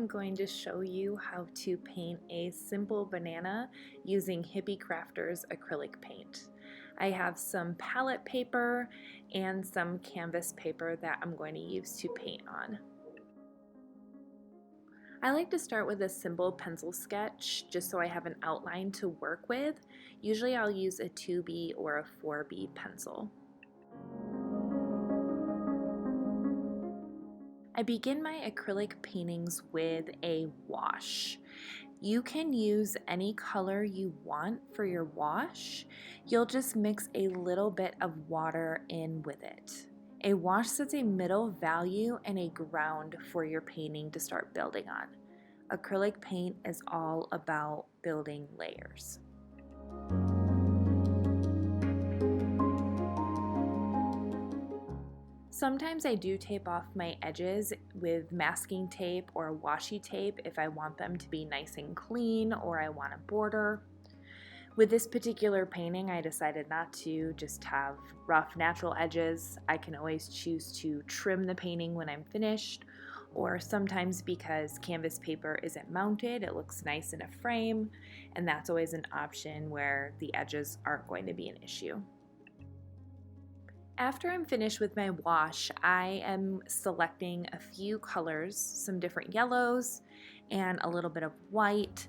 I'm going to show you how to paint a simple banana using Hippie Crafters acrylic paint. I have some palette paper and some canvas paper that I'm going to use to paint on. I like to start with a simple pencil sketch just so I have an outline to work with. Usually I'll use a 2B or a 4B pencil. I begin my acrylic paintings with a wash. You can use any color you want for your wash. You'll just mix a little bit of water in with it. A wash sets a middle value and a ground for your painting to start building on. Acrylic paint is all about building layers. Sometimes I do tape off my edges with masking tape or washi tape if I want them to be nice and clean or I want a border. With this particular painting, I decided not to just have rough natural edges. I can always choose to trim the painting when I'm finished, or sometimes because canvas paper isn't mounted, it looks nice in a frame, and that's always an option where the edges aren't going to be an issue. After I'm finished with my wash, I am selecting a few colors, some different yellows and a little bit of white,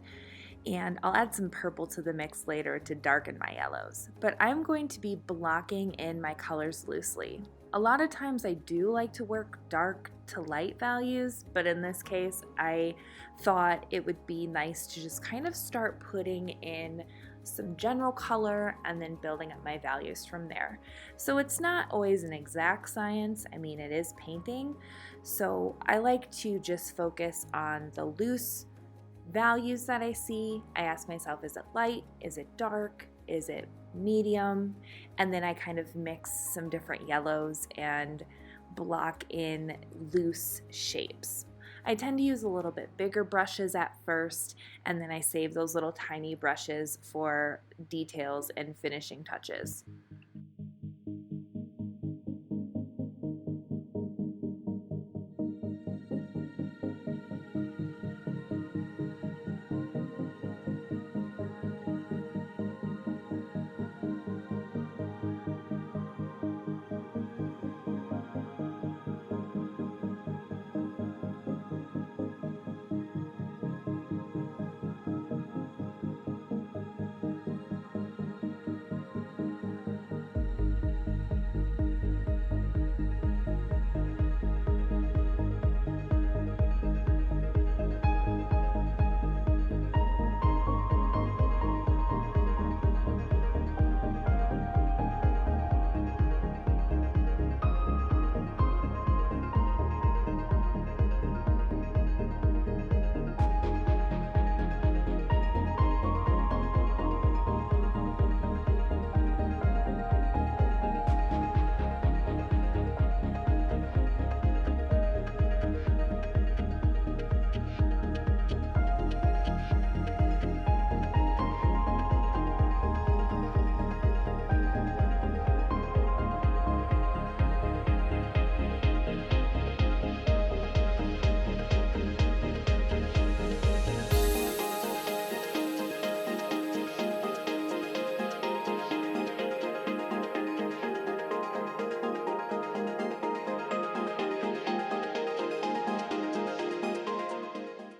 and I'll add some purple to the mix later to darken my yellows. But I'm going to be blocking in my colors loosely. A lot of times I do like to work dark to light values, but in this case I thought it would be nice to just kind of start putting in some general color and then building up my values from there. So it's not always an exact science. I mean, it is painting. So I like to just focus on the loose values that I see. I ask myself, is it light? Is it dark? Is it medium? And then I kind of mix some different yellows and block in loose shapes. I tend to use a little bit bigger brushes at first, and then I save those little tiny brushes for details and finishing touches.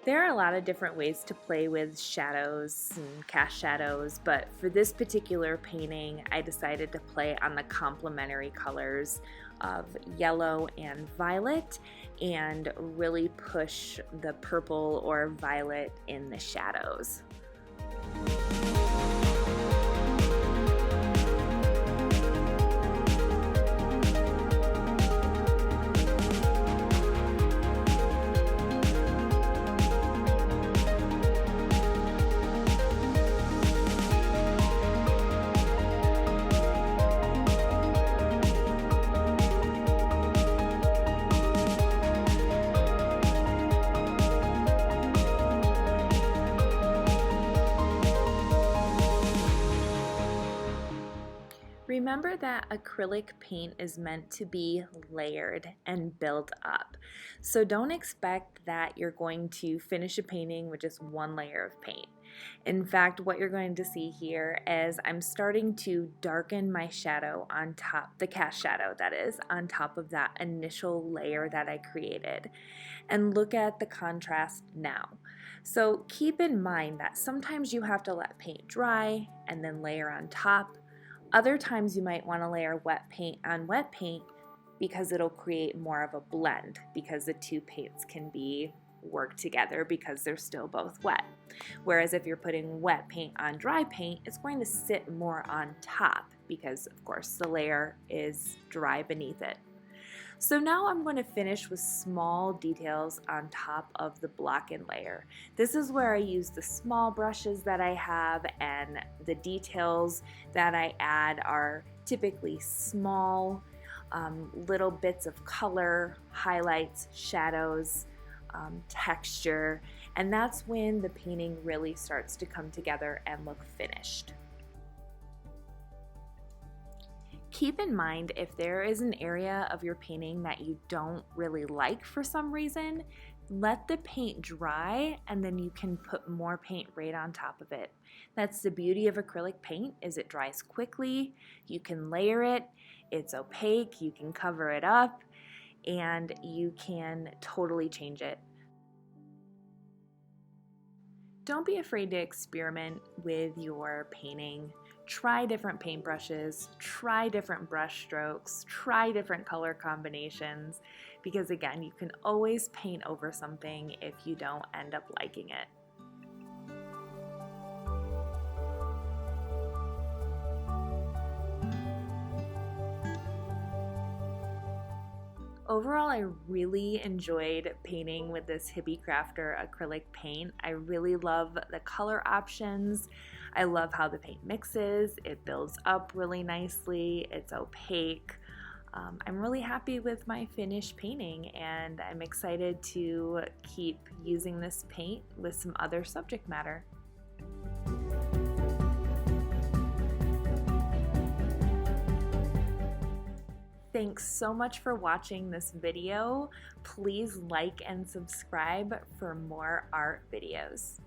There are a lot of different ways to play with shadows and cast shadows, but for this particular painting, I decided to play on the complementary colors of yellow and violet and really push the purple or violet in the shadows. remember that acrylic paint is meant to be layered and build up. So don't expect that you're going to finish a painting with just one layer of paint. In fact, what you're going to see here is I'm starting to darken my shadow on top, the cast shadow that is, on top of that initial layer that I created. And look at the contrast now. So keep in mind that sometimes you have to let paint dry and then layer on top. Other times you might want to layer wet paint on wet paint because it'll create more of a blend, because the two paints can be worked together because they're still both wet. Whereas if you're putting wet paint on dry paint, it's going to sit more on top because of course the layer is dry beneath it. So now I'm going to finish with small details on top of the blocking layer. This is where I use the small brushes that I have, and the details that I add are typically small little bits of color, highlights, shadows, texture, and that's when the painting really starts to come together and look finished. Keep in mind, if there is an area of your painting that you don't really like for some reason, let the paint dry and then you can put more paint right on top of it. That's the beauty of acrylic paint, is it dries quickly, you can layer it, it's opaque, you can cover it up, and you can totally change it. Don't be afraid to experiment with your painting. Try different paintbrushes, try different brush strokes, try different color combinations, because again, you can always paint over something if you don't end up liking it. Overall, I really enjoyed painting with this Hippie Crafter acrylic paint. I really love the color options. I love how the paint mixes. It builds up really nicely. It's opaque. I'm really happy with my finished painting, and I'm excited to keep using this paint with some other subject matter. Thanks so much for watching this video. Please like and subscribe for more art videos.